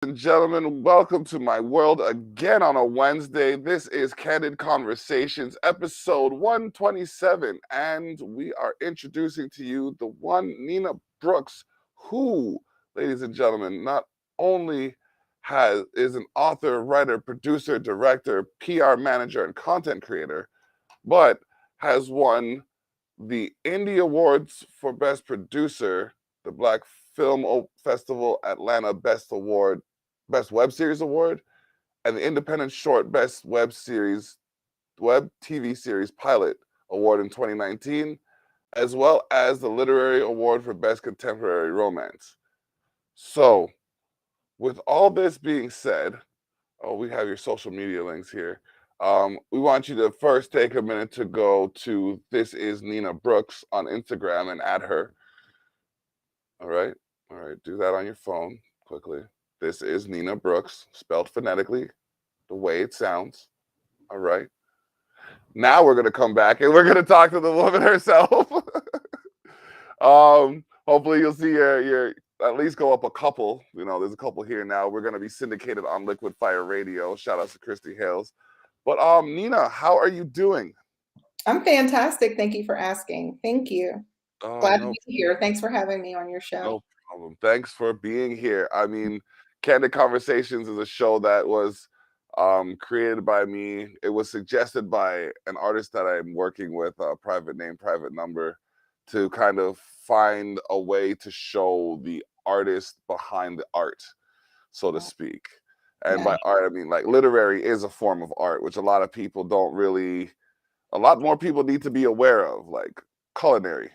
And gentlemen, welcome to my world again on a Wednesday. This is Candid Conversations, episode 127, and we are introducing to you the one Nina Brooks, who, ladies and gentlemen, not only is an author, writer, producer, director, PR manager, and content creator, but has won the Indie Awards for Best Producer, the Black Film Festival Atlanta Best Web Series Award, and the Independent Short Best Web TV Series Pilot Award in 2019, as well as the Literary Award for Best Contemporary Romance. So, with all this being said, we have your social media links here. We want you to first take a minute to go to This Is Nina Brooks on Instagram and add her. All right. All right. Do that on your phone quickly. This is Nina Brooks, spelled phonetically, the way it sounds. All right. Now we're going to come back and we're going to talk to the woman herself. Hopefully you'll see your at least go up a couple. You know, there's a couple here now. We're going to be syndicated on Liquid Fire Radio. Shout out to Christy Hales. But Nina, how are you doing? I'm fantastic. Thank you for asking. Thank you. Oh, Glad to no, be here. Thanks for having me on your show. no problem. Thanks for being here. I mean, Candid Conversations is a show that was created by me. It was suggested by an artist that I'm working with, private name, private number, to kind of find a way to show the artist behind the art, so to speak. And Yeah. by art, I mean like literary is a form of art, which a lot of people don't really, a lot more people need to be aware of, like culinary.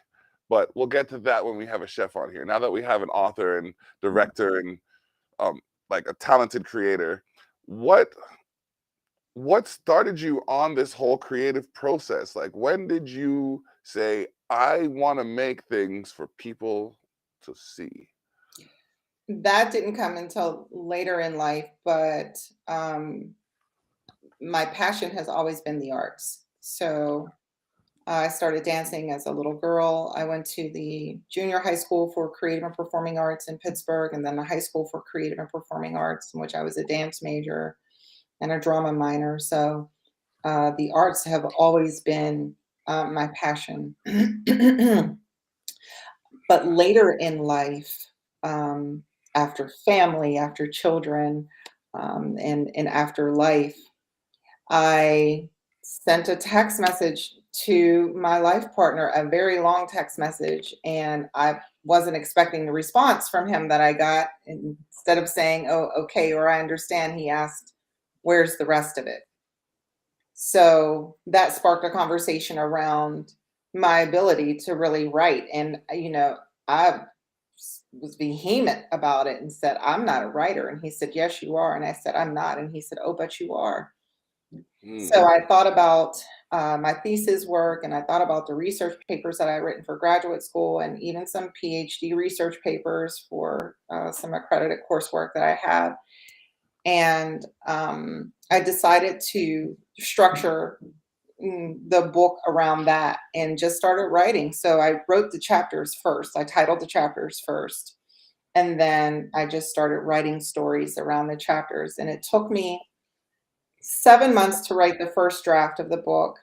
But we'll get to that when we have a chef on here. Now that we have an author and director and um, like a talented creator, what what started you on this whole creative process? Like, when did you say, I want to make things for people to see? That didn't come until later in life, but my passion has always been the arts. So I started dancing as a little girl. I went to the junior high school for creative and performing arts in Pittsburgh, and then the high school for creative and performing arts, in which I was a dance major and a drama minor. So the arts have always been my passion. But later in life, um, after family, after children, and after life, I sent a text message to my life partner, a very long text message, and I wasn't expecting the response from him that I got. And instead of saying, "Oh, okay," or "I understand," he asked, "Where's the rest of it?" So that sparked a conversation around my ability to really write. And, I was vehement about it and said, "I'm not a writer." And he said, "Yes, you are." And I said, "I'm not." And he said, "Oh, but you are." Hmm. So I thought about my thesis work, and I thought about the research papers that I had written for graduate school, and even some PhD research papers for some accredited coursework that I have. And I decided to structure the book around that and just started writing. So I wrote the chapters first. I titled the chapters first. And then I just started writing stories around the chapters. And it took me 7 months to write the first draft of the book.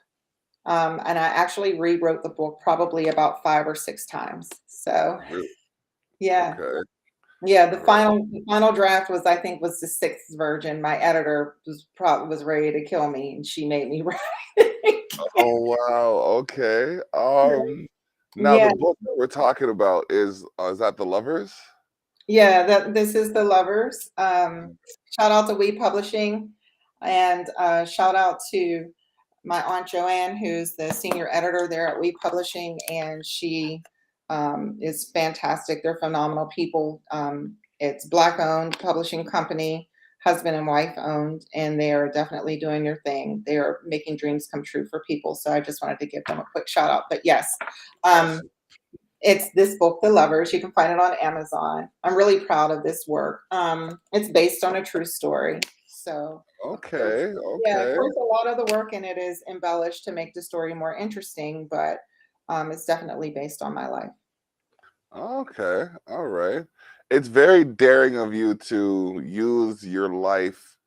And I actually rewrote the book probably about 5 or 6 times. So Really? yeah. Okay. Yeah, All right. the final draft was, I think, was the sixth version. My editor was ready to kill me, and she made me write it again. Oh wow. Okay. Now the Yeah, book that we're talking about is that The Lovers? yeah. That this is the lovers. Shout out to We Publishing, and shout out to my aunt Joanne, who's the senior editor there at We Publishing, and she is fantastic. They're phenomenal people. It's Black owned publishing company, husband and wife owned, and they are definitely doing their thing. They are making dreams come true for people. So I just wanted to give them a quick shout out. But yes, um, Awesome. it's this book, The Lovers. You can find it on Amazon. I'm really proud of this work. It's based on a true story. So, of course, Okay. yeah, of Okay. course, a lot of the work in it is embellished to make the story more interesting, but it's definitely based on my life. Okay. All right. It's very daring of you to use your life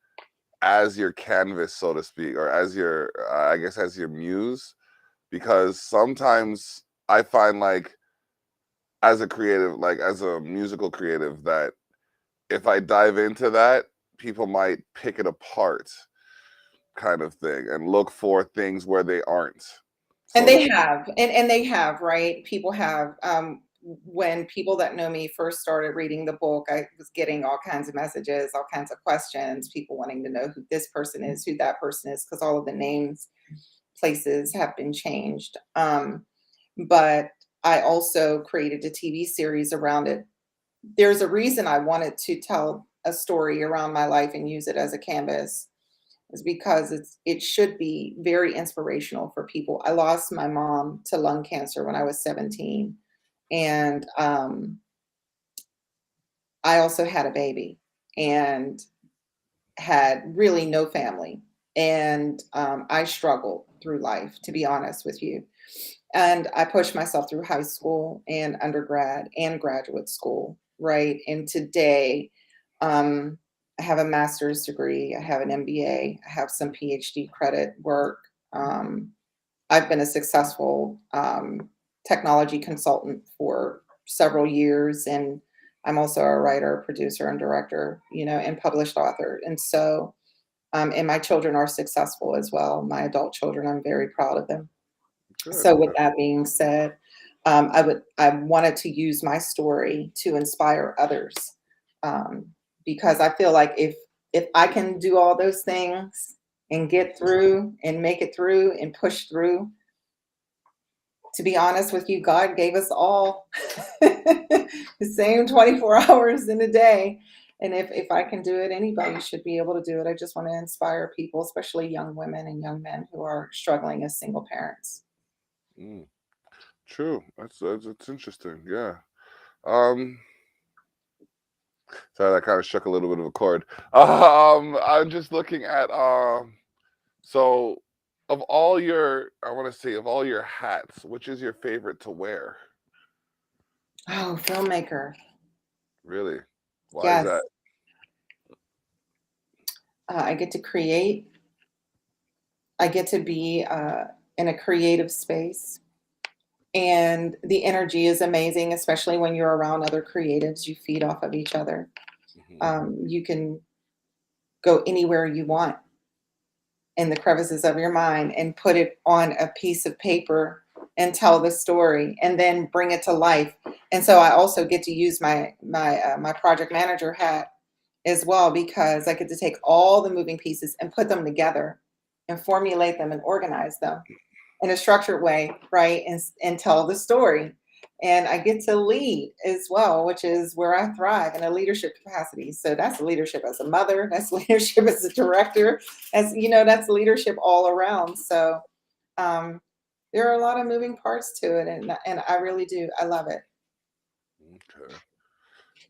as your canvas, so to speak, or as your, I guess, as your muse, because sometimes I find like as a creative, like as a musical creative, that if I dive into that, people might pick it apart, kind of thing, and look for things where they aren't, And so to they speak. have, and they have, right? People have. When people that know me first started reading the book, I was getting all kinds of messages, all kinds of questions, people wanting to know who this person is, who that person is, because all of the names, places have been changed. But I also created a TV series around it. There's a reason I wanted to tell a story around my life and use it as a canvas, is because it should be very inspirational for people. I lost my mom to lung cancer when I was 17, and I also had a baby and had really no family, and I struggled through life, to be honest with you. And I pushed myself through high school and undergrad and graduate school, right? And today, um, I have a master's degree, I have an MBA, I have some PhD credit work. Um, I've been a successful technology consultant for several years, and I'm also a writer, producer, and director, and published author. And so, and my children are successful as well. My adult children, I'm very proud of them. Good, So with good. that being said, I wanted to use my story to inspire others, um, because I feel like if I can do all those things and get through and make it through and push through, to be honest with you, God gave us all the same 24 hours in a day. And if I can do it, anybody should be able to do it. I just want to inspire people, especially young women and young men who are struggling as single parents. Mm, true. That's interesting. Yeah. Um, Sorry, that kind of struck a little bit of a chord. I'm just looking at so of all your, I want to say, of all your hats, which is your favorite to wear? Oh, filmmaker. Really? Why is that? Yes. I get to create. I get to be in a creative space. And the energy is amazing, especially when you're around other creatives. You feed off of each other. Hmm. You can go anywhere you want in the crevices of your mind and put it on a piece of paper and tell the story and then bring it to life. And so I also get to use my project manager hat as well, because I get to take all the moving pieces and put them together and formulate them and organize them in a structured way, right? And tell the story. And I get to lead as well, which is where I thrive in a leadership capacity. So that's leadership as a mother, that's leadership as a director, as that's leadership all around. So um, there are a lot of moving parts to it, and I really do. I love it. Okay.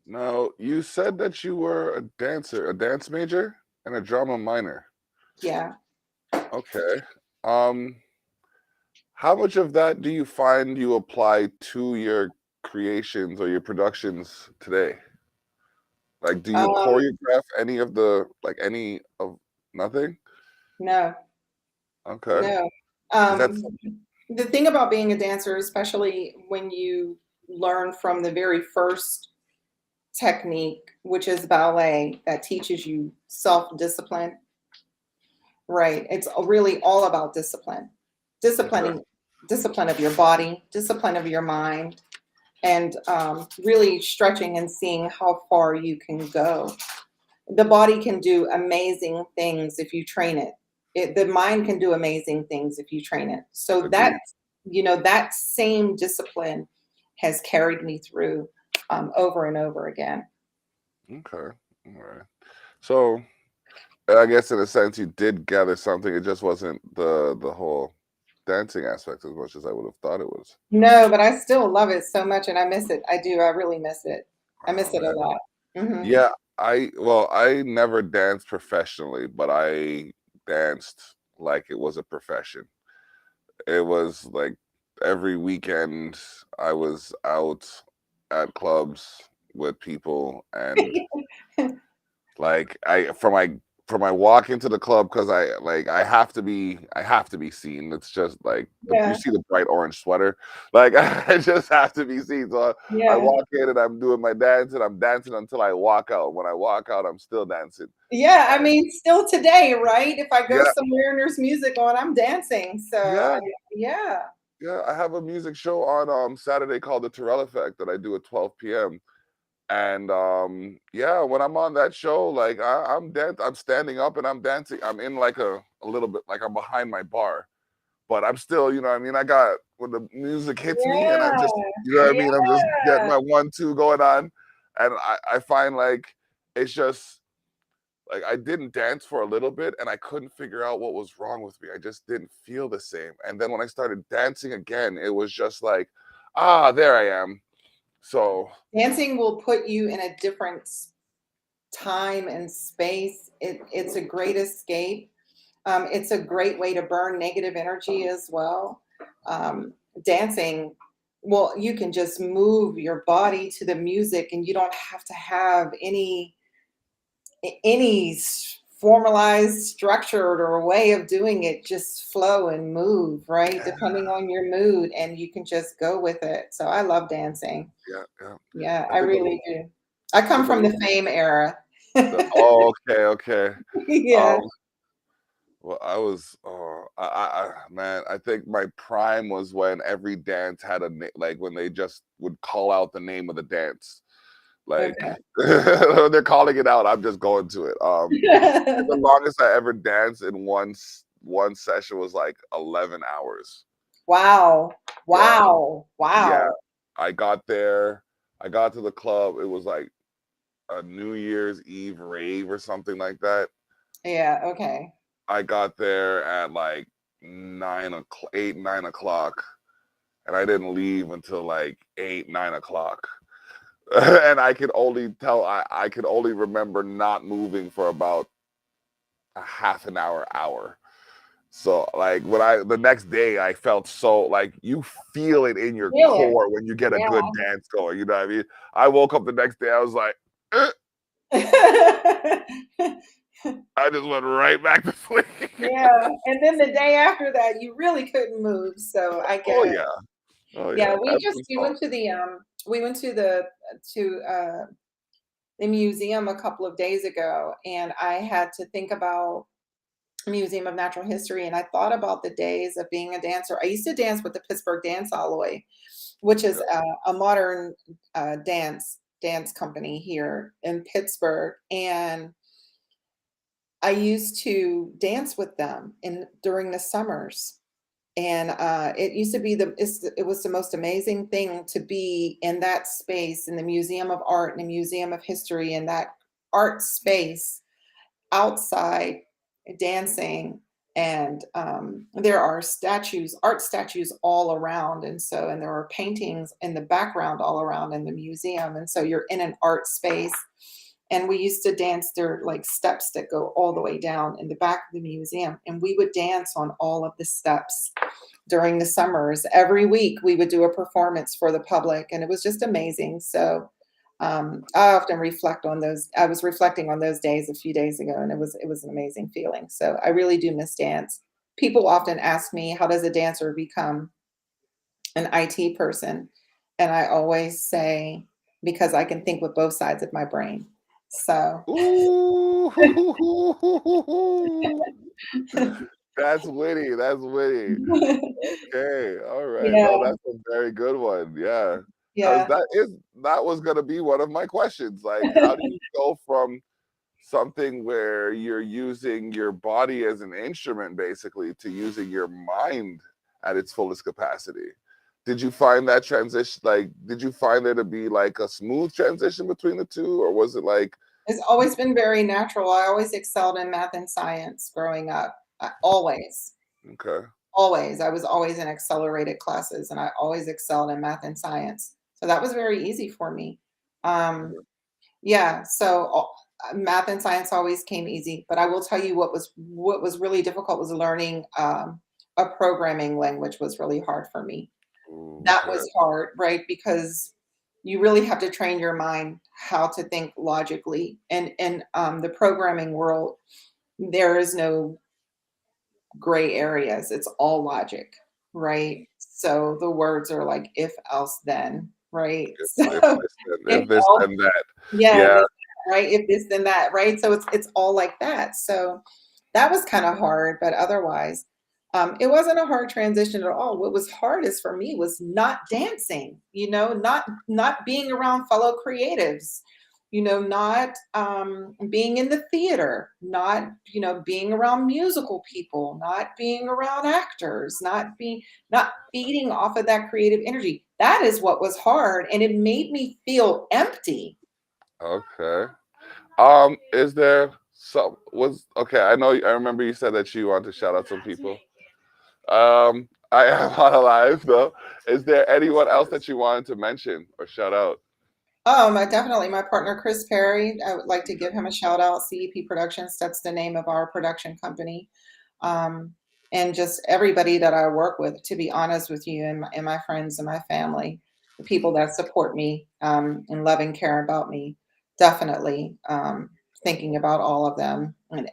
Now, you said that you were a dancer, a dance major, and a drama minor. Yeah. Okay. Um, how much of that do you find you apply to your creations or your productions today? Like, do you Um, choreograph any of the, like any of nothing? no, Okay. no. Is that Um, the thing about being a dancer, especially when you learn from the very first technique, which is ballet, that teaches you self discipline, right? It's really all about discipline, okay? disciplining, discipline of your body, discipline of your mind, and really stretching and seeing how far you can go. The body can do amazing things if you train it. The mind can do amazing things if you train it. So that, Agreed. that same discipline has carried me through over and over again. Okay. All right. So I guess in a sense you did gather something. It just wasn't the whole dancing aspect as much as I would have thought it was. No, but I still love it so much, and I miss it. I do. I really miss it. I Oh miss it a man. lot. Hmm. Yeah, I never danced professionally, but I danced like it was a profession. It was like every weekend I was out at clubs with people, and like I for my walk into the club, because I have to be seen. It's just like you Yeah, see the bright orange sweater, like I just have to be seen. So I yeah. walk in and I'm doing my dance, and I'm dancing until I walk out. When I walk out, I'm still dancing. Yeah, I And mean, still today, right? If I go yeah, somewhere and there's music on, I'm dancing. So yeah, yeah. yeah. I have a music show on Saturday called the Terrell Effect that I do at 12 p.m. And yeah, when I'm on that show, like I'm standing up and I'm dancing. I'm in like a little bit like I'm behind my bar, but I'm still, you know what I mean? I got when the music hits me and I Yeah. just, you know what I mean? I'm just getting Yeah. my 1 2 going on. And I find like it's just like I didn't dance for a little bit and I couldn't figure out what was wrong with me. I just didn't feel the same. And then when I started dancing again, it was just like, ah, there I am. So Dancing will put you in a different time and space. It's a great escape. It's a great way to burn negative energy as well. Dancing, well, you can just move your body to the music and you don't have to have any formalized structured or way of doing it. Just flow and move, right, yeah, depending on your mood, and you can just go with it. So I love dancing. yeah, yeah. Yeah, I I think really do. I come from the the fame era. oh, okay, okay. Yeah. Um, well, I was, man, I think my prime was when every dance had like when they just would call out the name of the dance. Like Okay. they're calling it out, I'm just going to it. The longest I ever danced in one session was like 11 hours. Wow. Yeah, Wow. yeah. Wow. I got there, I got to the club. It was like a New Year's Eve rave or something like that. Yeah, okay. I got there at like 9 o'clock, 8 9 o'clock, and I didn't leave until like 8 9 o'clock. And I could only tell I could only remember not moving for about a half an hour. So like when I the next day I felt so like you feel it in your Feel it. core when you get a good Yeah. dance going. You know what I mean? I woke up the next day, I was like, "Eh," I just went right back to sleep. Yeah, and then the day after that, you really couldn't move, so I Oh get it. yeah. Oh Yeah, yeah. Epsom we salt. went to the museum a couple of days ago, and I had to think about Museum of Natural History, and I thought about the days of being a dancer. I used to dance with the Pittsburgh Dance Alloy, which is Yeah. a modern dance company here in Pittsburgh, and I used to dance with them in during the summers. And it used to be it was the most amazing thing to be in that space in the Museum of Art and the Museum of History in that art space outside dancing. And there are art statues all around. And there are paintings in the background all around in the museum. And so you're in an art space. And we used to dance there, like steps that go all the way down in the back of the museum. And we would dance on all of the steps during the summers. Every week we would do a performance for the public, and it was just amazing. So I often reflect on those. I was reflecting on those days a few days ago, and it was an amazing feeling. So I really do miss dance. People often ask me, how does a dancer become an IT person? And I always say, because I can think with both sides of my brain. So Ooh, that's witty. That's witty. Okay, all right. yeah, No, that's a very good one. Yeah, because yeah. that was gonna be one of my questions. Like, how do you go from something where you're using your body as an instrument, basically, to using your mind at its fullest capacity? Did you find that transition? Like, did you find there to be like a smooth transition between the two, or was it like, It's always been very natural. I always excelled in math and science growing up. Always. okay, Always. I was always in accelerated classes and I always excelled in math and science. So that was very easy for me. Um, yeah, so math and science always came easy, but I will tell you what was really difficult was learning a programming language was really hard for me. That okay, was hard, right? Because you really have to train your mind how to think logically. And in the programming world, there is no gray areas. It's all logic, right? So the words are like if, else, then, right? If So this, then if if this, else, then that. yeah, Yeah. right. If this, then that, right? So it's all like that. So that was kind of hard, but otherwise, it wasn't a hard transition at all. What was hardest for me was not dancing, not being around fellow creatives, not being in the theater, not being around musical people, not being around actors, not feeding off of that creative energy. That is what was hard, and it made me feel empty. Okay. Is there some was okay? I remember you said that you want to shout out some people. I am on a live though. Is there anyone else that you wanted to mention or shout out? Definitely my partner Chris Perry. I would like to give him a shout out. CEP Productions, that's the name of our production company. Um, and just everybody that I work with, to be honest with you, and my friends and my family, the people that support me and love and care about me, definitely thinking about all of them and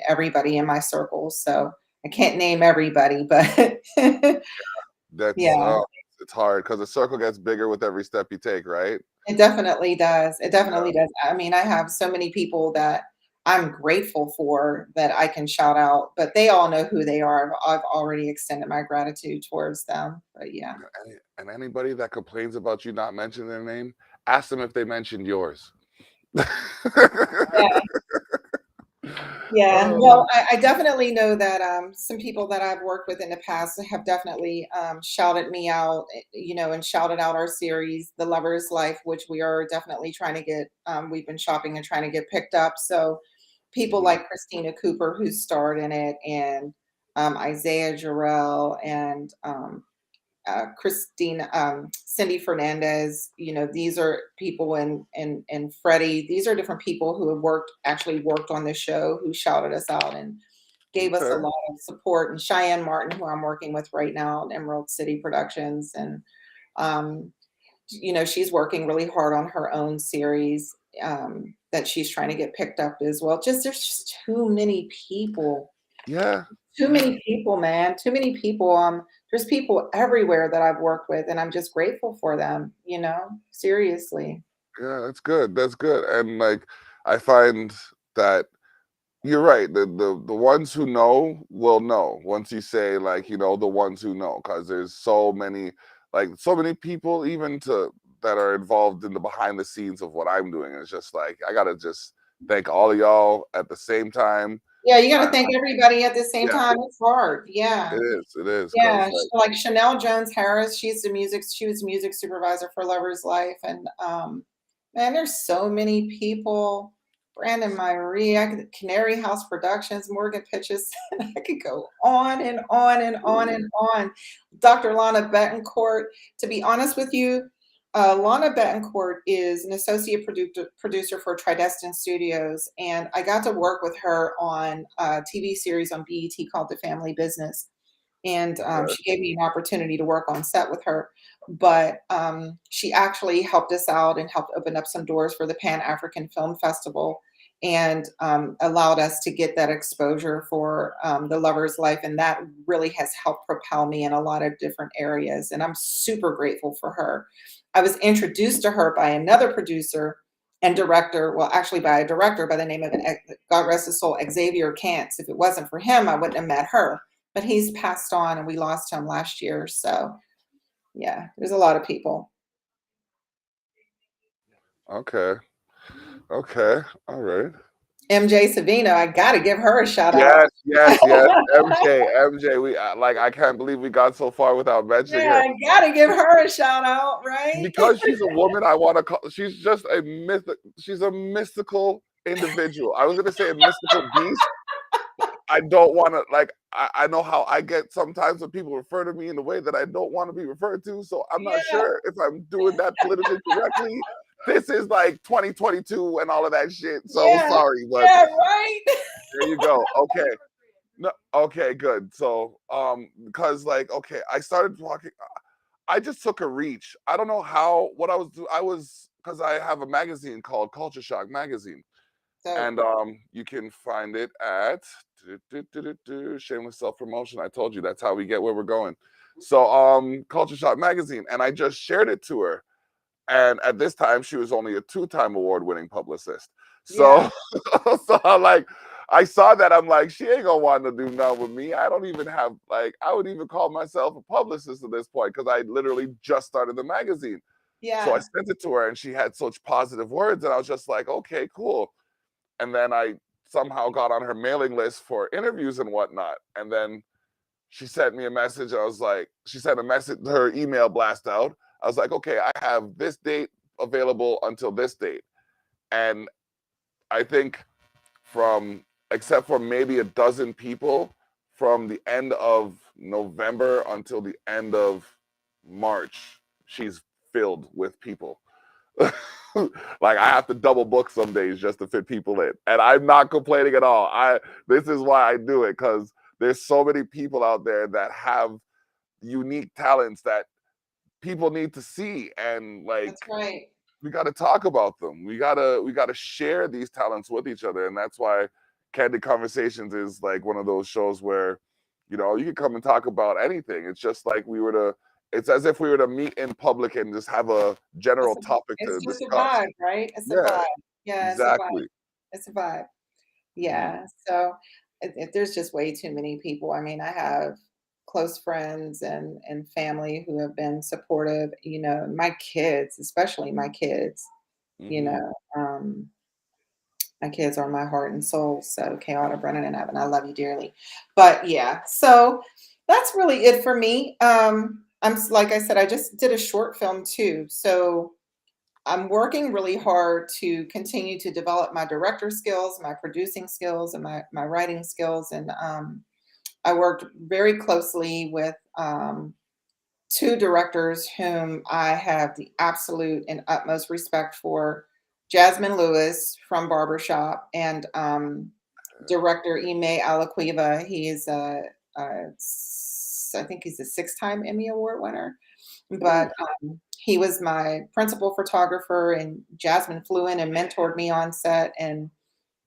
everybody in my circles. So I can't name everybody, but That's yeah. it's hard because the circle gets bigger with every step you take, right? It definitely does. It Yeah. definitely does. I mean, I have so many people that I'm grateful for that I can shout out, but they all know who they are. I've already extended my gratitude towards them. But yeah. And anybody that complains about you not mentioning their name, ask them if they mentioned yours. Yeah. Yeah. Oh, Well, I definitely know that some people that I've worked with in the past have definitely shouted me out, and shouted out our series, The Lover's Life, which we are definitely trying to get, we've been shopping and trying to get picked up. So people mhm. like Christina Cooper, who starred in it, and Isaiah Jarrell, and Christine, Cindy Fernandez. These are people, and Freddie. These are different people who have actually worked on the show, who shouted us out and gave us a Okay. lot of support. And Cheyenne Martin, who I'm working with right now at Emerald City Productions, and um, she's working really hard on her own series that she's trying to get picked up as well. There's just too many people. Yeah. Too Yeah. many people, man. Too many people. There's people everywhere that I've worked with, and I'm just grateful for them, seriously. Yeah, that's good. That's good. And like I find that you're right. The ones who know will know once you say like, the ones who know, because there's so many people even to that are involved in the behind the scenes of what I'm doing. It's just like I gotta just thank all of y'all at the same time. Yeah, you I, gotta thank everybody at the same yeah, time. It's hard. Yeah. it is, because Yeah, like Chanel Jones Harris, she was music supervisor for Lover's Life, and man, there's so many people. Brandon Myrie, Canary House Productions, Morgan Pitches, and I could go on and on and on and on. Dr. Lana Betancourt. To be honest with you, Lana Betancourt is an associate producer for Tridestin Studios, and I got to work with her on a TV series on BET called The Family Business, and okay, she gave me an opportunity to work on set with her. But she actually helped us out and helped open up some doors for the Pan African Film Festival, and allowed us to get that exposure for The Lover's Life. And that really has helped propel me in a lot of different areas. And I'm super grateful for her. I was introduced to her by another producer and director, well, actually by a director by the name of, God rest his soul, Xavier Cantz. If it wasn't for him, I wouldn't have met her, but he's passed on and we lost him last year. So yeah, there's a lot of people. okay, okay, all right. MJ Savino, I gotta give her a shout out. Yes, yes, yes. MJ. We like. I can't believe we got so far without mentioning Yeah, her. I gotta give her a shout out, right? Because she's a woman, I want to call. She's just a myth. She's a mystical individual. I was gonna say a mystical beast. I don't want to like. I know how I get sometimes when people refer to me in a way that I don't want to be referred to. So I'm not Yeah, sure if I'm doing that politically correctly. This is like 2022 and all of that shit. So yeah, sorry, but yeah, right. there you go. Okay. No, okay, good. So, because like, okay, I started talking. I just took a reach. I don't know how what I was doing. I was because I have a magazine called Culture Shock Magazine, So and you can find it at shameless self promotion. I told you that's how we get where we're going. So Culture Shock Magazine, and I just shared it to her. And at this time, she was only a two-time award-winning publicist. yeah, So, so I saw that. I'm like, she ain't gonna want to do nothing with me. I don't even have like, I would even call myself a publicist at this point because I literally just started the magazine. So I yeah. sent it to her, and she had such positive words, and I was just like, okay, cool. And then I somehow got on her mailing list for interviews and whatnot. And then she sent me a message. I was like, she sent a message, her email blast out. I was like, okay, I have this date available until this date. And I think from, except for maybe a dozen people, from the end of November until the end of March, she's filled with people. Like I have to double book some days just to fit people in, and I'm not complaining at all. I This is why I do it, because there's so many people out there that have unique talents that people need to see, and That's like right. we got to talk about them. We got to share these talents with each other, and that's why Candid Conversations is like one of those shows where, you can come and talk about anything. It's just like we were to. It's as if we were to meet in public and just have a general It's a, topic to it's just a discuss. vibe, right? It's a Yeah, vibe. Yeah, it's a vibe. exactly. It's a vibe. Mhm, Yeah. So there's just way too many people. I mean, I have close friends and family who have been supportive. My kids, especially my kids. You mhm. know, my kids are my heart and soul. So Chaota, Brennan, and Evan, I love you dearly. But yeah, so that's really it for me. Like I said, I just did a short film too. So I'm working really hard to continue to develop my director skills, my producing skills, and my writing skills. And I worked very closely with two directors whom I have the absolute and utmost respect for: Jasmine Lewis from Barbershop and director Ime Alaquiva. He's I think he's a six-time Emmy Award winner. Ooh, But he was my principal photographer, and Jasmine flew in and mentored me on set. And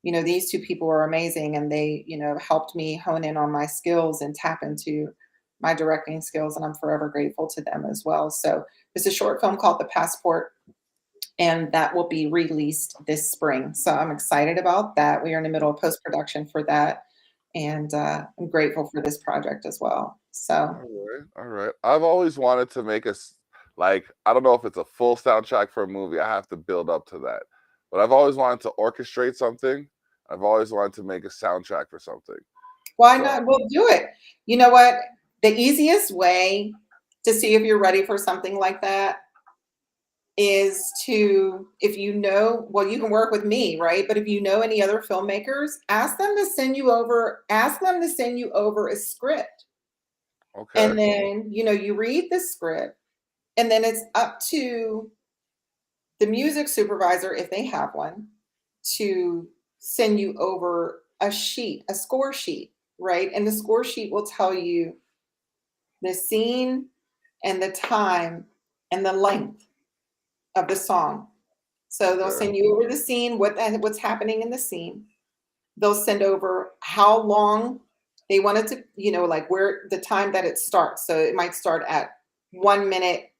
these two people are amazing, and they helped me hone in on my skills and tap into my directing skills, and I'm forever grateful to them as well. So there's a short film called The Passport, and that will be released this spring. So I'm excited about that. We are in the middle of post production for that, and I'm grateful for this project as well. So all right, all right. I've always wanted to make like, I don't know if it's a full soundtrack for a movie. I have to build up to that. But I've always wanted to orchestrate something. I've always wanted to make a soundtrack for something. why So, not? We'll do it. You know what? The easiest way to see if you're ready for something like that is to, if well, you can work with me, right? But if you know any other filmmakers, ask them to send you over a script. okay, And then, you read the script, and then it's up to the music supervisor, if they have one, to send you over a score sheet, right? And the score sheet will tell you the scene and the time and the length of the song. So they'll okay, send you over the scene, what's happening in the scene. They'll send over how long they want it to, like where the time that it starts. So it might start at 1 minute,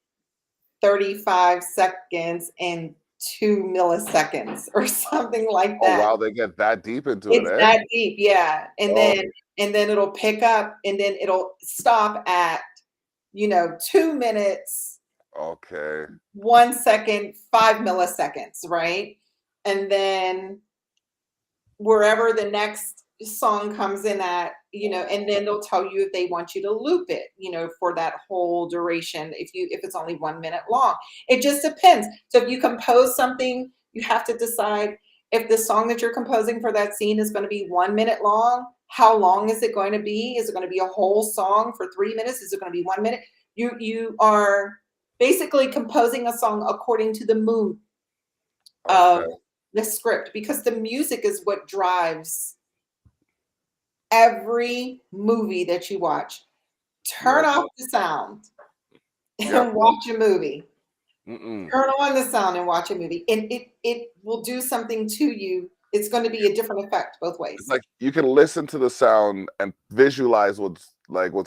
35 seconds, and 2 milliseconds or something like oh that. wow, they get that deep into it, It's eh? that deep, yeah. And Oh, then it'll pick up, and then it'll stop at 2 minutes, okay, 1 second, 5 milliseconds, right? And then wherever the next song comes in at, and then they'll tell you if they want you to loop it, for that whole duration, if it's only 1 minute long. It just depends. So if you compose something, you have to decide if the song that you're composing for that scene is going to be 1 minute long. How long is it going to be? Is it going to be a whole song for 3 minutes? Is it going to be 1 minute? You are basically composing a song according to the mood of okay, the script, because the music is what drives every movie that you watch. Turn yep, off the sound. Yep. and watch a movie. Mm-mm. Turn on the sound and watch a movie. And it will do something to you. It's going to be a different effect both It's ways. like you can listen to the sound and visualize what's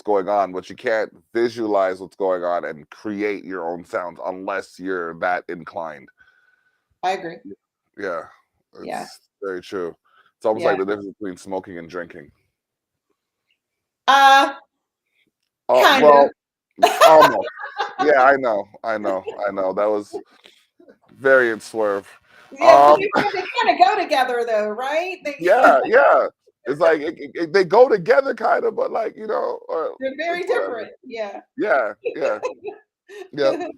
going on, but you can't visualize what's going on and create your own sounds unless you're that inclined. I agree. Yeah, Yeah. it's very true. It's almost Yeah. like the difference between smoking and drinking. Uh, kind of. Well, almost. Yeah, I know. That was very in swerve. Yeah, but Um, they kind of go together though, right? yeah. It's like they go together, kind of, but like or They're very it's whatever. different. Yeah. Yeah. Yep.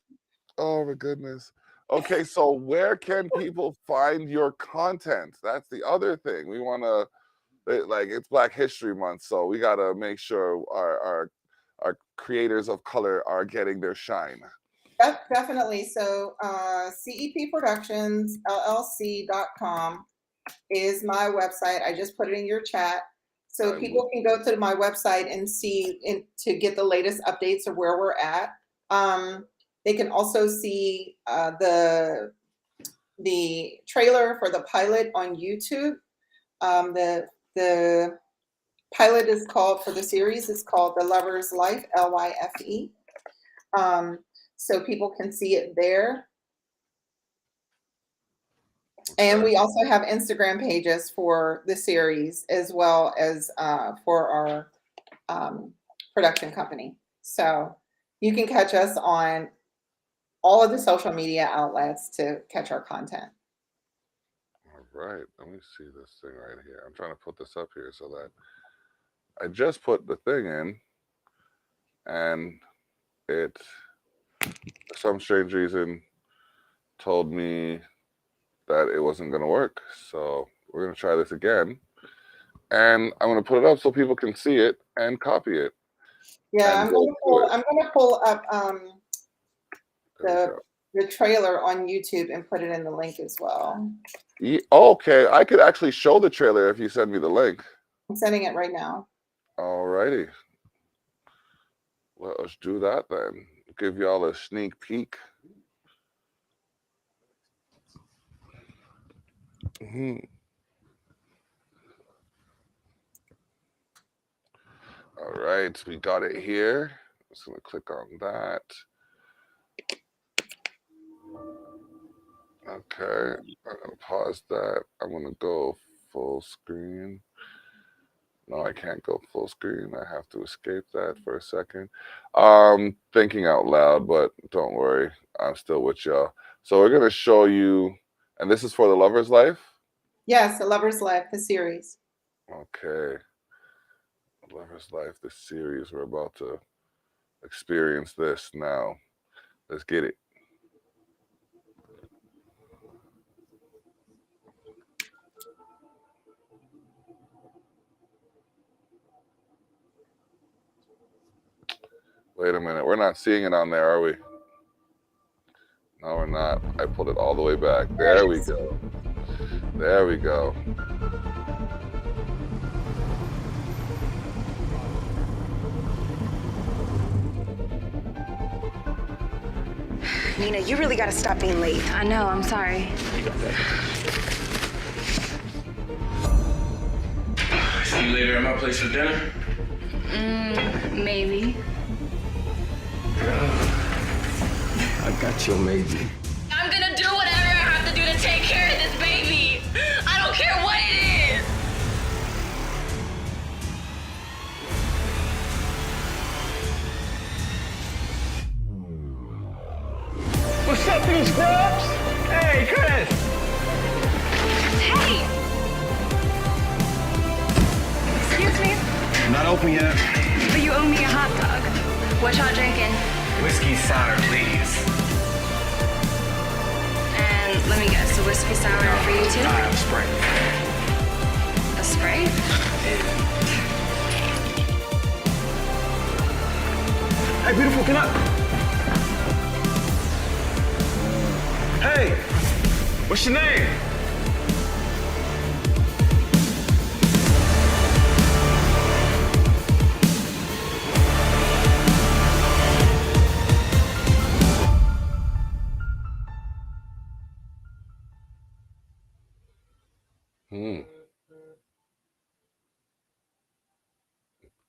Oh my goodness. Okay, so where can people find your content? That's the other thing. We want to like it's Black History Month, so we got to make sure our creators of color are getting their shine. Definitely. So CEP Productions LLC.com is my website. I just put it in your chat. So I will. people can go to my website and see to get the latest updates of where we're at. They can also see the trailer for the pilot on YouTube. The pilot is called for the series is called The Lover's Life, LYFE. So people can see it there. And we also have Instagram pages for the series as well as for our production company. So you can catch us on all of the social media outlets to catch our content. All right, let me see this thing right here. I'm trying to put this up here so that I just put the thing in, and it, for some strange reason, told me that it wasn't going to work. So we're going to try this again, and I'm going to put it up so people can see it and copy it Yeah, and go to it. I'm gonna pull up There the trailer on YouTube and put it in the link as well. we go. Okay, I could actually show the trailer if you send me the link. I'm sending it right now. All righty. Let us do that then. Give y'all a sneak peek. Mhm. All right, we got it here. I'm just gonna click on that. Okay, I'm gonna pause that. I'm gonna go full screen. No, I can't go full screen. I have to escape that for a second. Thinking out loud, but don't worry, I'm still with y'all. So we're gonna show you, and this is for the Lover's Life. Yes, The Lover's Life, the series. Okay, Lover's Life, the series. We're about to experience this now. Let's get it. Wait a minute, we're not seeing it on there, are we? No, we're not. I pulled it all the way back. There we go. There we go. Nina, you really gotta stop being late. I know, I'm sorry. See you later at my place for dinner? Maybe. I got your maybe. I'm gonna do whatever I have to do to take care of this baby. I don't care what it is. What's up, you scrubs? Hey, Chris! Hey! Excuse me, Not open yet. but you owe me a hot dog. What y'all drinking? Whiskey sour, please. And let me guess, a whiskey sour for you too? I have Sprite. A Sprite? Hey, beautiful, can I? Hey, what's your name?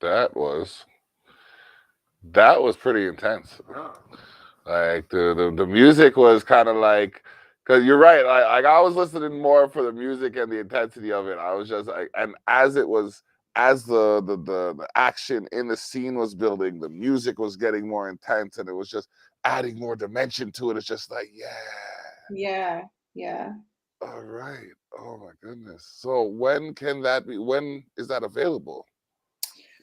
That was pretty intense. Like the music was kind of like, because you're right. Like I was listening more for the music and the intensity of it. I was just like, and as the action in the scene was building, the music was getting more intense, and it was just adding more dimension to it. It's just like, yeah, Yeah, yeah. all right. Oh my goodness. So when can that be? When is that available?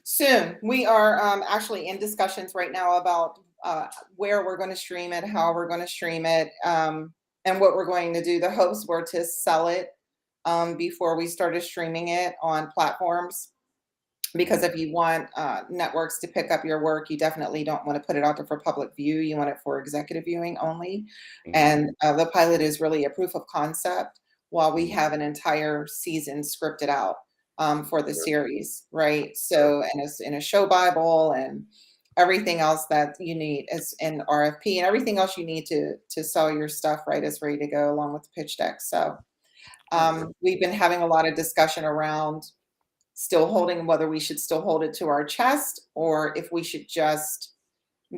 Soon. We are actually in discussions right now about where we're going to stream it, how we're going to stream it, and what we're going to do. The hopes were to sell it before we started streaming it on platforms. Because Mhm, if you want networks to pick up your work, you definitely don't want to put it out there for public view. You want it for executive viewing only. mhm, And the pilot is really a proof of concept while we mhm. have an entire season scripted out for the Okay, series, right? okay. So, and it's in a show Bible and everything else that you need is in RFP and everything else you need to sell your stuff, right, is ready to go along with the pitch deck. So All right. we've been having a lot of discussion around still holding whether we should still hold it to our chest or if we should just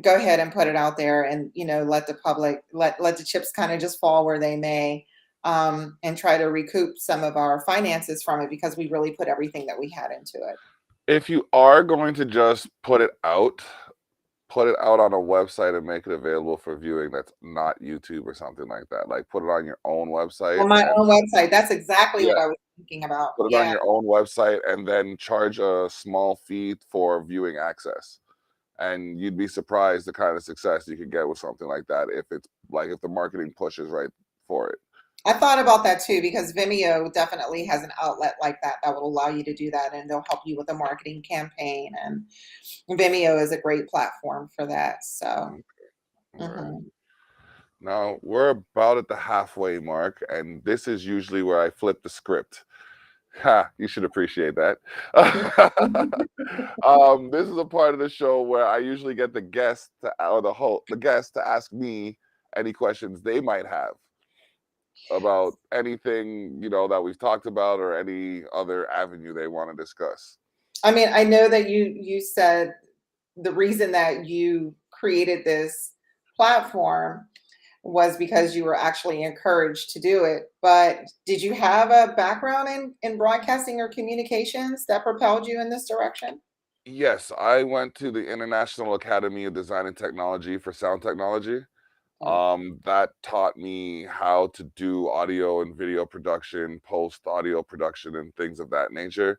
go ahead and put it out there and let the public let the chips kind of just fall where they may and try to recoup some of our finances from it because we really put everything that we had into it. If you are going to just put it out on a website and make it available for viewing that's not YouTube or something like that. Like put it on your own website On my and own website, that's exactly what yeah, I was thinking about. put it on Yeah, your own website and then charge a small fee for viewing access. And you'd be surprised the kind of success you could get with something like that if it's like if the marketing pushes right for it. I thought about that too because Vimeo definitely has an outlet like that that will allow you to do that and they'll help you with a marketing campaign and Vimeo is a great platform for that. So Okay, all right. mhm. Now we're about at the halfway mark, and this is usually where I flip the script. Ha, you should appreciate that. This is a part of the show where I usually get the guest to, or the guest to ask me any questions they might have about anything that we've talked about or any other avenue they want to discuss. I mean, I know that you said the reason that you created this platform was because you were actually encouraged to do it. But did you have a background in broadcasting or communications that propelled you in this direction? Yes, I went to the International Academy of Design and Technology for sound technology. Okay. That taught me how to do audio and video production, post audio production, and things of that nature.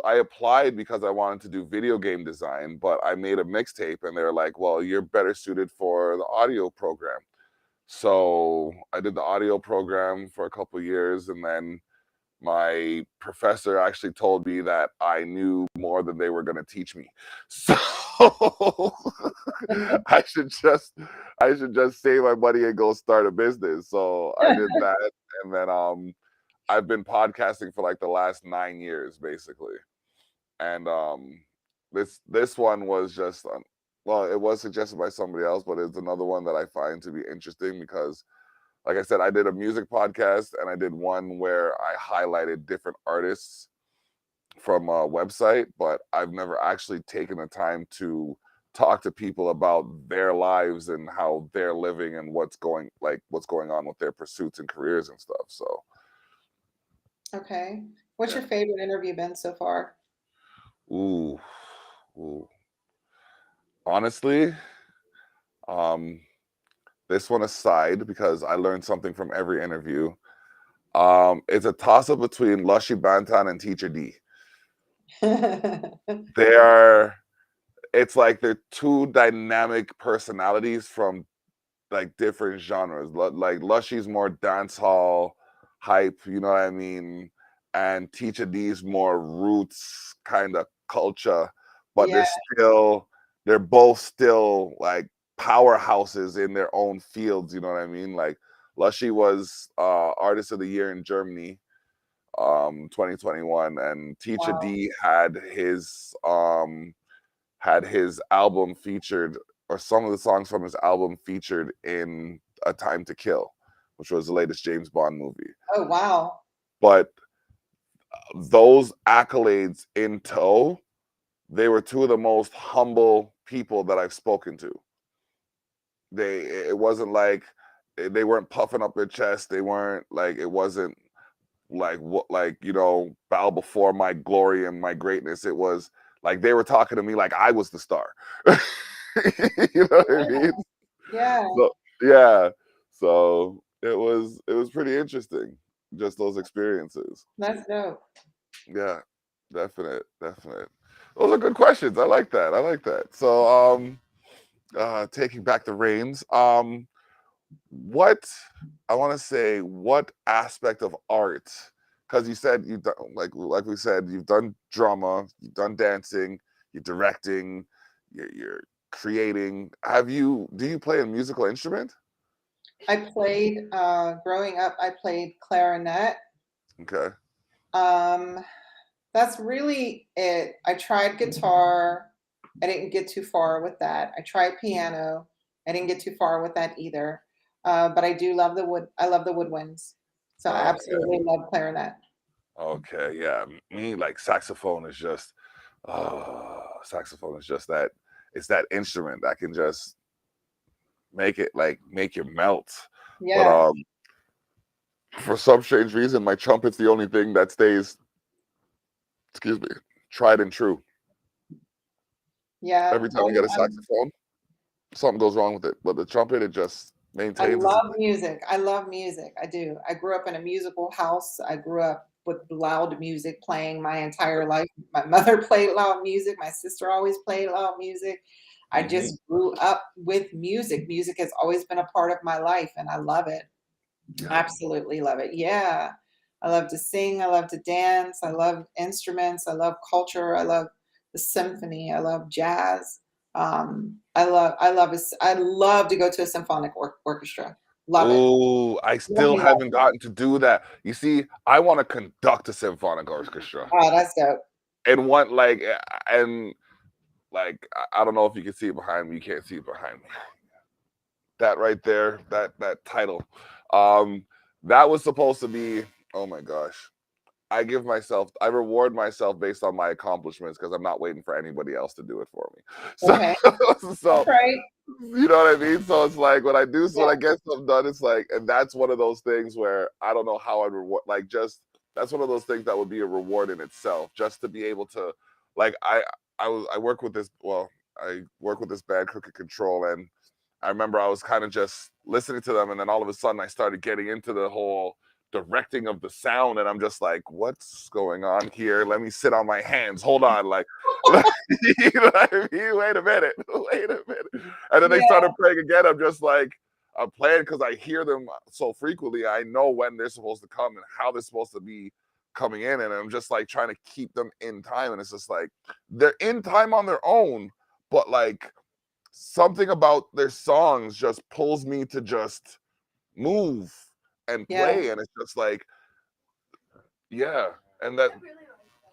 I applied because I wanted to do video game design, but I made a mixtape and they're like, well, you're better suited for the audio program. So I did the audio program for a couple of years and then my professor actually told me that I knew more than they were going to teach me. So I should just I should just save my money and go start a business. So I did that and then I've been podcasting for like the last 9 years basically. And this one was just well, it was suggested by somebody else, but it's another one that I find to be interesting because like I said, I did a music podcast and I did one where I highlighted different artists from a website, but I've never actually taken the time to talk to people about their lives and how they're living and what's going on with their pursuits and careers and stuff. So Okay. What's yeah. your favorite interview been so far? Ooh. Ooh. Honestly, um, this one aside, because I learned something from every interview. It's a toss up between Lushy Bantan and Teacher D. They are it's like they're two dynamic personalities from like different genres. Like Lushy's more dance hall hype, you know what I mean? And Teacher D's more roots kind of culture, but Yeah. they're both still like powerhouses in their own fields, you know what I mean? Like Lushy was artist of the year in Germany 2021 and Teacher Wow. D had his album featured, or some of the songs from his album featured in A Time to Kill, which was the latest James Bond movie. Oh, wow. But those accolades in tow, they were two of the most humble people that I've spoken to. It wasn't like they weren't puffing up their chest. They weren't like, it wasn't like what, like, you know, bow before my glory and my greatness. It was like they were talking to me like I was the star. You know what I mean? Yeah, So yeah, so it was pretty interesting, just those experiences. that's dope. Yeah, definite. Those are good questions. I like that. I like that. So taking back the reins, what I want to say, what aspect of art, because you said you've done, like we said, you've done drama, you've done dancing, you're directing, you're creating. Do you play a musical instrument? I played, growing up, I played clarinet. Okay. Um, that's really it. I tried guitar. I didn't get too far with that. I tried piano. I didn't get too far with that either. But I do love the wood. I love the woodwinds. So I Okay. absolutely love clarinet. Okay. Yeah. Me, like saxophone is just, saxophone is just that. It's that instrument that can just make you melt. But Yeah, for some strange reason, my trumpet's the only thing that stays, excuse me, tried and true. yeah. Every time I get a saxophone, something goes wrong with it. But the trumpet, it just I maintains its. love music. I love music. I do. I grew up in a musical house. I grew up with loud music playing my entire life. My mother played loud music. My sister always played loud music. I Hmm. just grew up with music. Music has always been a part of my life, and I love it. Yeah. Absolutely love it. Yeah. I love to sing. I love to dance. I love instruments. I love culture. I love the symphony. I love jazz. I love to go to a symphonic orchestra. Love it. Oh, I still Really love haven't it. gotten to do that. You see, I want to conduct a symphonic orchestra Oh, that's dope. and want and like I don't know if you can see it behind me. You can't see it behind me. That right there, that title, um, that was supposed to be. Oh my gosh, I reward myself based on my accomplishments because I'm not waiting for anybody else to do it for me. So, Okay. That's so right. you know what I mean? So it's like when Yeah. I get stuff done, it's like, and that's one of those things where I don't know how I'd reward, like, just that's one of those things that would be a reward in itself, just to be able to, like, I work with this, well, I work with this band, Crooked Control, and I remember I was kind of just listening to them, and then all of a sudden I started getting into the whole directing of the sound, and I'm just like, what's going on here? Let me sit on my hands. Hold on, like, you know what I mean? Wait a minute, wait a minute. And then they Yeah. started playing again. I'm just like, I'm playing because I hear them so frequently. I know when they're supposed to come and how they're supposed to be coming in, and I'm just like trying to keep them in time. And it's just like they're in time on their own, but like something about their songs just pulls me to just move and Yeah. play, and it's just like, yeah, and that,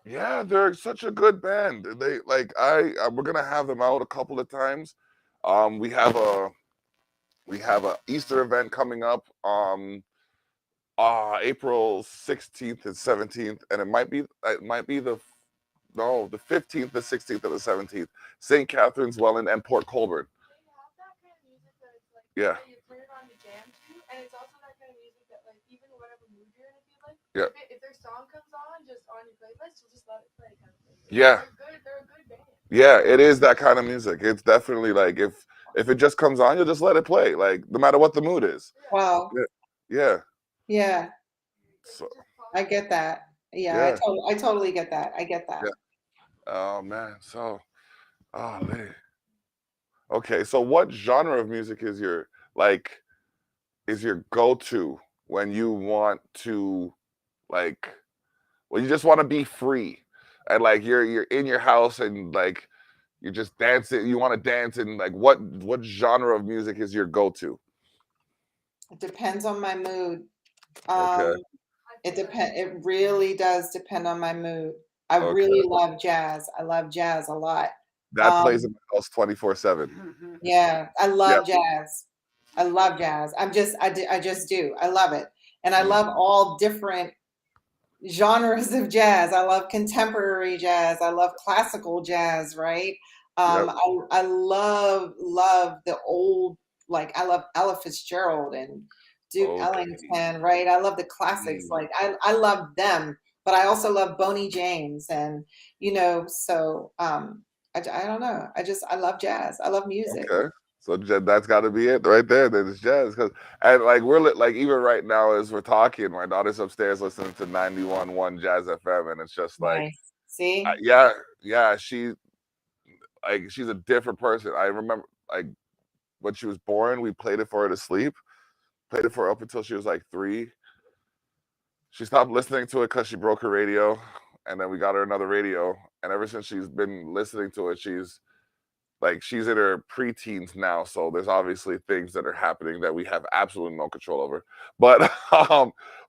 yeah, they're such a good band. They like we're gonna have them out a couple of times. We have a Easter event coming up, April 16th and 17th, and it might be the 15th, the 16th, and the 17th. St. Catharines, Welland, and Port Colborne. They have that kind of music that it's like Yeah, that you turn it on to jam to, and it's also that kind of music that like even whatever mood you're in, if you like, yeah, if their song comes on just on your playlist, you'll just let it play kind of thing. yeah, They're good. They're a good band. yeah. It is that kind of music. It's definitely like if it just comes on, you'll just let it play, like no matter what the mood is. Yeah. Wow. Yeah, yeah. Yeah. They So just pop I in. get that. Yeah. yeah, I totally get that. I get that. yeah. Oh man. So, oh man. Okay. So, what genre of music like is your go-to when you want to like when you just want to be free and like you're in your house and like you're just dancing, you want to dance, and like what genre of music is your go-to? It depends on my mood. Okay. Um, I it feel that. depend. It really does depend on my mood. I Okay. really love jazz. I love jazz a lot. That plays in Um, my house 24/7. yeah, I Yep. love jazz. I love jazz. I just do. I love it, and I Mm. love all different genres of jazz. I love contemporary jazz. I love classical jazz, right? Yep. I love the old, like I love Ella Fitzgerald and Duke Okay. Ellington, right? I love the classics. Mm, Like I love them, but I also love Boney James and so I don't know. I love jazz. I love music. okay. So that's got to be it right there. Then it's jazz, cause and like like even right now as we're talking, my daughter's upstairs listening to 91.1 Jazz FM, and it's just like, Nice. See? yeah, yeah, she's a different person. I remember like when she was born, we played it for her to sleep, played it for her up until she was like 3. She stopped listening to it because she broke her radio, and then we got her another radio, and ever since she's been listening to it, she's in her preteens now, so there's obviously things that are happening that we have absolutely no control over. But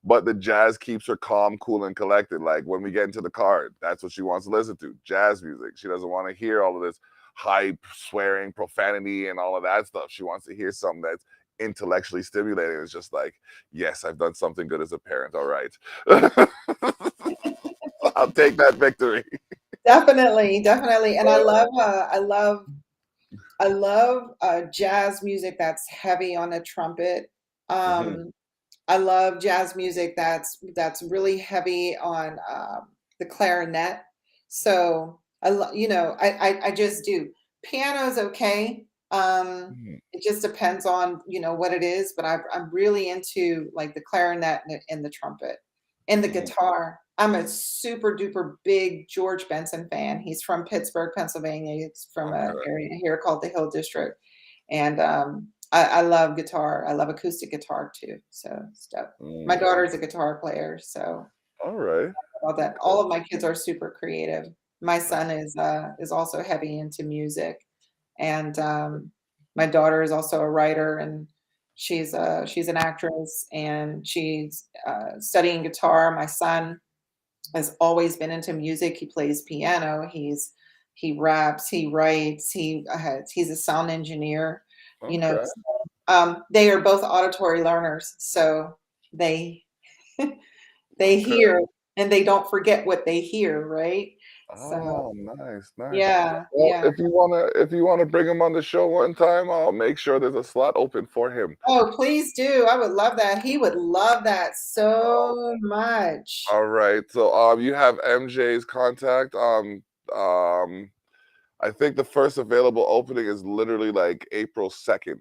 but the jazz keeps her calm, cool, and collected. Like when we get into the car, that's what she wants to listen to, jazz music. She doesn't want to hear all of this hype, swearing, profanity, and all of that stuff. She wants to hear something that's intellectually stimulating. It's just like, yes, I've done something good as a parent. All right. I'll take that victory. Definitely, definitely. And I love jazz music that's heavy on the trumpet. Hmm. I love jazz music that's really heavy on the clarinet. So I just do. Piano's okay. It just depends on what it is, but I'm really into like the clarinet and the trumpet and the guitar. I'm a super duper big George Benson fan. He's from Pittsburgh, Pennsylvania. He's from an Okay. area here called the Hill District, and I love guitar. I love acoustic guitar too. So stuff. My Mm. daughter's a guitar player, so All right. all that. Okay. All of my kids are super creative. My son is also heavy into music, and my daughter is also a writer, and she's an actress, and she's studying guitar. My son has always been into music. He plays piano. He raps. He writes. He's a sound engineer. You know, Okay. they are both auditory learners, so they they Okay. hear and they don't forget what they hear, right? So Oh, nice, nice. yeah, Well, yeah. if you wanna bring him on the show one time, I'll make sure there's a slot open for him. Oh, please do. I would love that. He would love that so much. All right. So, you have MJ's contact. I think the first available opening is literally like April 2nd.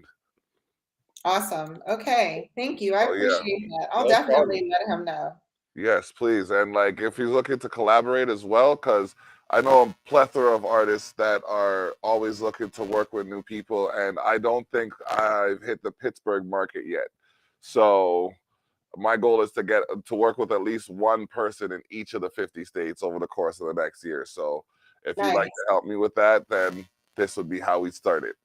Awesome. Okay. Thank you. I Oh yeah, appreciate that. I'll no problem. definitely let him know. Yes, please. And like if he's looking to collaborate as well, because I know a plethora of artists that are always looking to work with new people, and I don't think I've hit the Pittsburgh market yet. So my goal is to get to work with at least one person in each of the 50 states over the course of the next year. So if you'd like Nice. to help me with that, then this would be how we start it.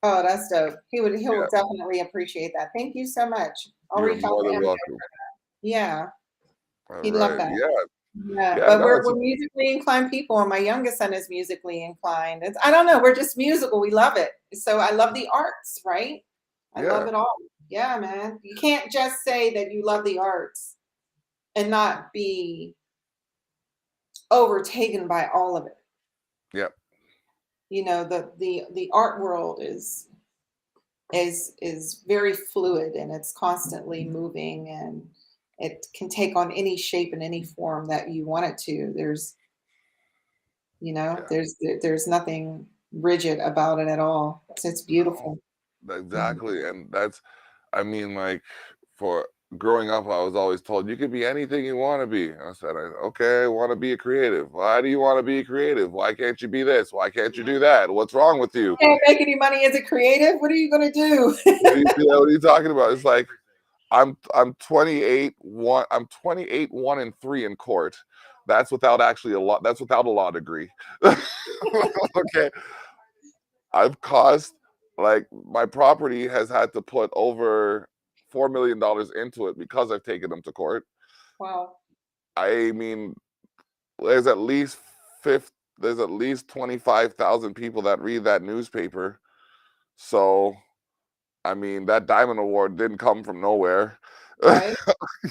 Oh, that's dope. He Yeah, will definitely appreciate that. Thank you so much. I'll you're reach out more to than MJ. welcome. Yeah, All he'd love right. that. Yeah. Yeah, Yeah. but No, we're musically inclined people, and my youngest son is musically inclined. I don't know, we're just musical. We love it. So I love the arts, right? I love yeah. it all. Yeah, man. You can't just say that you love the arts and not be overtaken by all of it. Yeah. The art world is very fluid, and it's constantly moving, and it can take on any shape and any form that you want it to. Yeah. There's nothing rigid about it at all. It's No. beautiful. Mhm. Exactly. And that's, I mean, like for growing up, I was always told you could be anything you want to be. I said, okay, I want to be a creative. Why do you want to be creative? Why can't you be this? Why can't you do that? What's wrong with you? Can't make any money as a creative. What are you gonna do? What are you talking about? It's like I'm 28 one I'm 28 1 and 3 in court. That's without actually a law. That's without a law degree. Okay, I've cost like my property has had to put over $4 million into it because I've taken them to court. Wow. I mean, there's at least fifth. There's at least 25,000 people that read that newspaper. So I mean, that Diamond Award didn't come from nowhere. Right.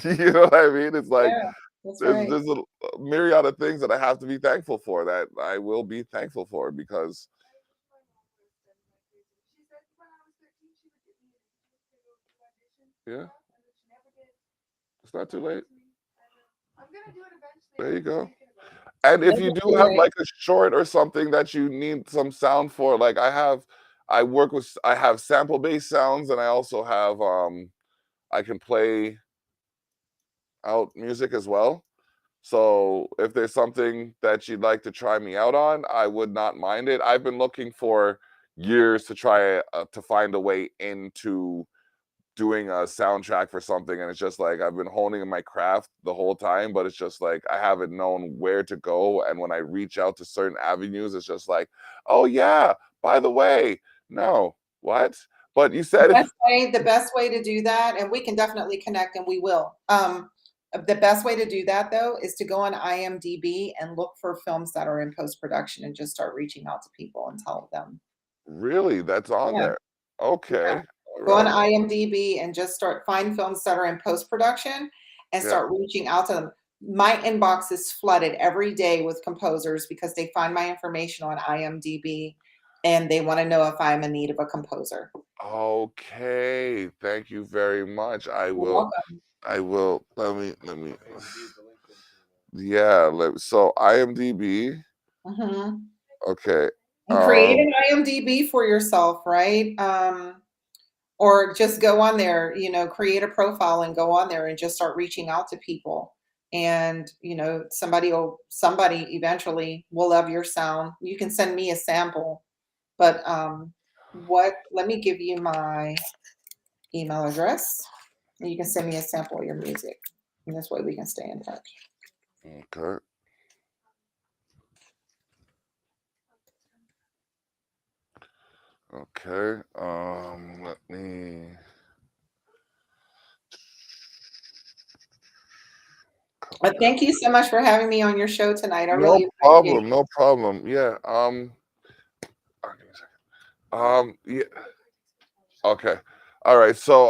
You know what I mean? It's like Yeah. That's right. there's a myriad of things that I have to be thankful for, that I will be thankful for, because I wish my mom would have sent my crazy. She said when I was 13, she would give me an agent to go do auditions and yeah, stuff, and then she never did. it's not too Got back late. to me. I know. I'm gonna do it eventually. There I'm you just go. thinking about it. And if you Never do too have late. like a short or something that you need some sound for, like I have sample based sounds, and I also have I can play out music as well. So if there's something that you'd like to try me out on, I would not mind it. I've been looking for years to try to find a way into doing a soundtrack for something, and it's just like I've been honing in my craft the whole time, but it's just like I haven't known where to go. And when I reach out to certain avenues, it's just like, oh yeah, by the way, no, what? But you said if The best way to do that, and we can definitely connect, and we will. The best way to do that though is to go on IMDb and look for films that are in post production and just start reaching out to people and tell them. really that's on Yeah, there. yeah. Okay, all Go on right, IMDb and just find films that are in post production and yeah. start reaching out to them. My inbox is flooded every day with composers because they find my information on IMDb and they want to know if I'm in need of a composer. Okay, thank you very much. You're welcome. I will. Let me. Yeah. So IMDb. Mhm. Okay. And create Um. an IMDb for yourself, right? Or just go on there, create a profile and go on there and just start reaching out to people. And somebody eventually will love your sound. You can send me a sample, but let me give you my email address and you can send me a sample of your music. And this way we can stay in touch. Okay. Okay. Let me. But Copy that. thank you so much for having me on your show tonight. I No really appreciate problem. No problem. Yeah. Give me a second. Yeah. Okay. All right. So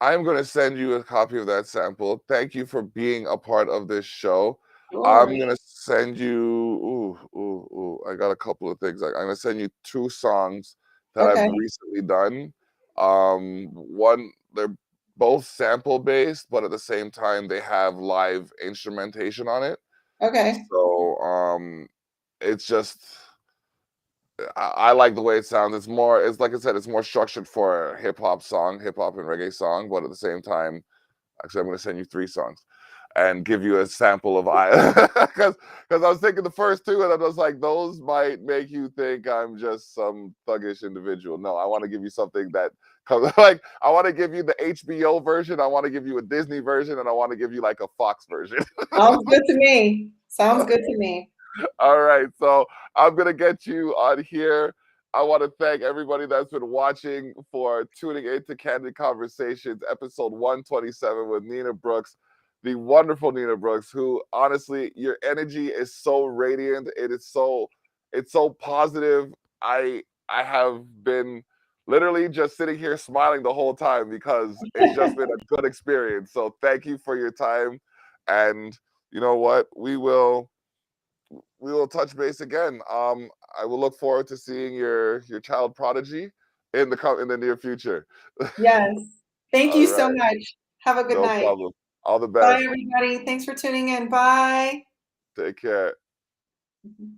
I'm gonna send you a copy of that sample. Thank you for being a part of this show. it. Sure. I'm gonna send you I got a couple of things. I'm gonna send you two songs that I've Okay. recently done. One they're both sample based, but at the same time they have live instrumentation on it. Okay. So it's just I like the way it sounds. It's like I said, it's more structured for a hip hop and reggae song. But at the same time, actually, I'm going to send you three songs and give you a sample of I, because I was thinking the first two, and I was like, those might make you think I'm just some thuggish individual. No, I want to give you something that comes like I want to give you the HBO version, I want to give you a Disney version, and I want to give you like a Fox version. Sounds good to me. Sounds good to me. All right, so I'm gonna get you on here. I want to thank everybody that's been watching for tuning into Candid Conversations, episode 127 with Nina Brooks, the wonderful Nina Brooks, who honestly, your energy is so radiant. It's so positive. I have been literally just sitting here smiling the whole time because it's just been a good experience. So thank you for your time. And you know what? We will touch base again. I will look forward to seeing your child prodigy in the near future. Yes. Thank All you so right, much. Have a good no night. problem. All the Bye, best. everybody. Thanks for tuning in. Bye. Take care. Mhm.